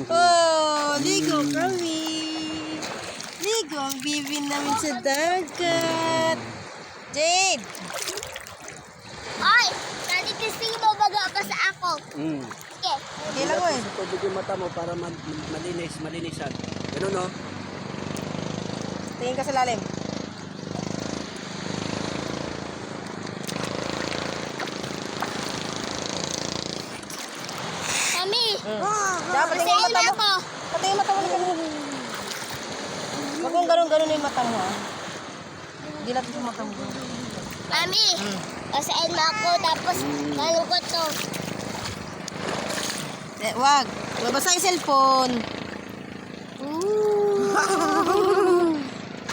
Oh, ligo kami. Ligo ang bibi namin sa dagat. Jade! Ay! Tadi kasi mabaga pa sa ako. Okay. Okay lang eh. Sa tubig yung mata mo para malinisan. Ganun, no? Tingin ka sa lalim. Mami! Dapat tingin yung mata mo. ako. Pati yung mata mo. Huwag kong ganun-ganun yung mata mo. Hindi natin yung mata mo. Mami! Pasain mo ako tapos malungkot to. Wag. Mabasa yung cellphone.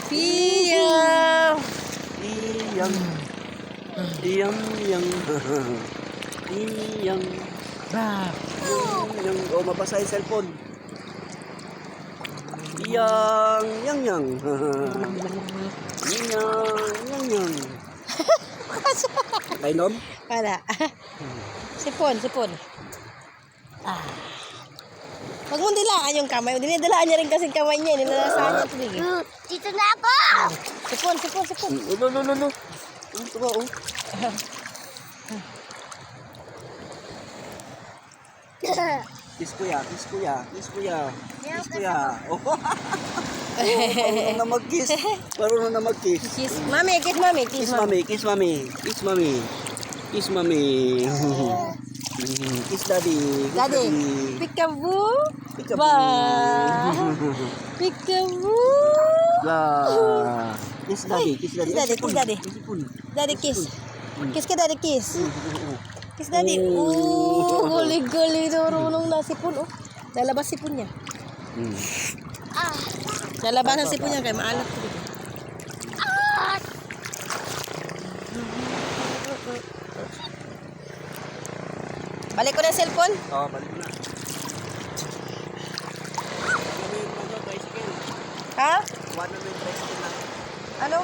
Pia! Iyang. Iyang. Bah. Iyang. Oh, mabasa yung cellphone. Yang. Yang. Kainom? Wala. Sipon. Ah. Huwag mong dilaan yung kamay. Dinidalaan niya rin kasing kamay niya. Nilalasahan niya tubig. Dito na ako! Sipon. Ulo. Ito ba, oh? Kiss kuya. Oh. Marunong na mag-kiss. Kiss. Mami, kiss mami. Kiss mami. Kiss daddy. Daddy. Peekaboo. Peekaboo. Bah. Peekaboo. Lah. Kiss daddy. Kiss daddy. Daddy kiss. Kiss ka daddy kiss. Kiss daddy. Gali-gali marunong na sipon. Oh. Lalabas sipon niya. Lalabas ang sipon niya kaya maalat. Balik ko na yung cellphone. Oh, balik na. Ha? One na yung tricycle na. Ano?